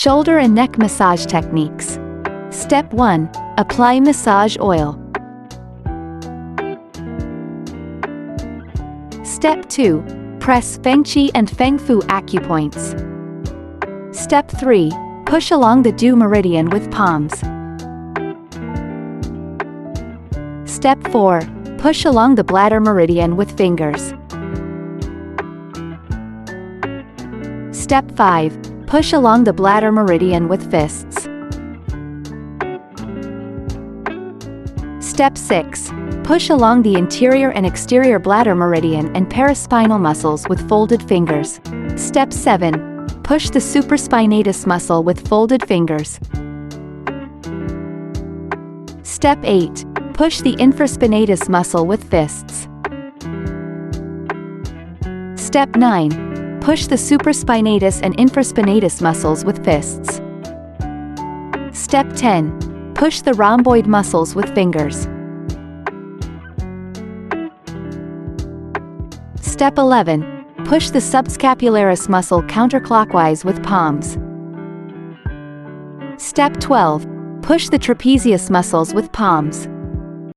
Shoulder and neck massage techniques. Step 1. Apply massage oil. Step 2. Press Fengchi and Fengfu acupoints. Step 3. Push along the Du meridian with palms. Step 4. Push along the bladder meridian with fingers. Step 5. Push along the bladder meridian with fists. Step 6. Push along the interior and exterior bladder meridian and paraspinal muscles with folded fingers. Step 7. Push the supraspinatus muscle with folded fingers. Step 8. Push the infraspinatus muscle with fists. Step 9. Push the supraspinatus and infraspinatus muscles with fists. Step 10. Push the rhomboid muscles with fingers. Step 11. Push the subscapularis muscle counterclockwise with palms. Step 12. Push the trapezius muscles with palms.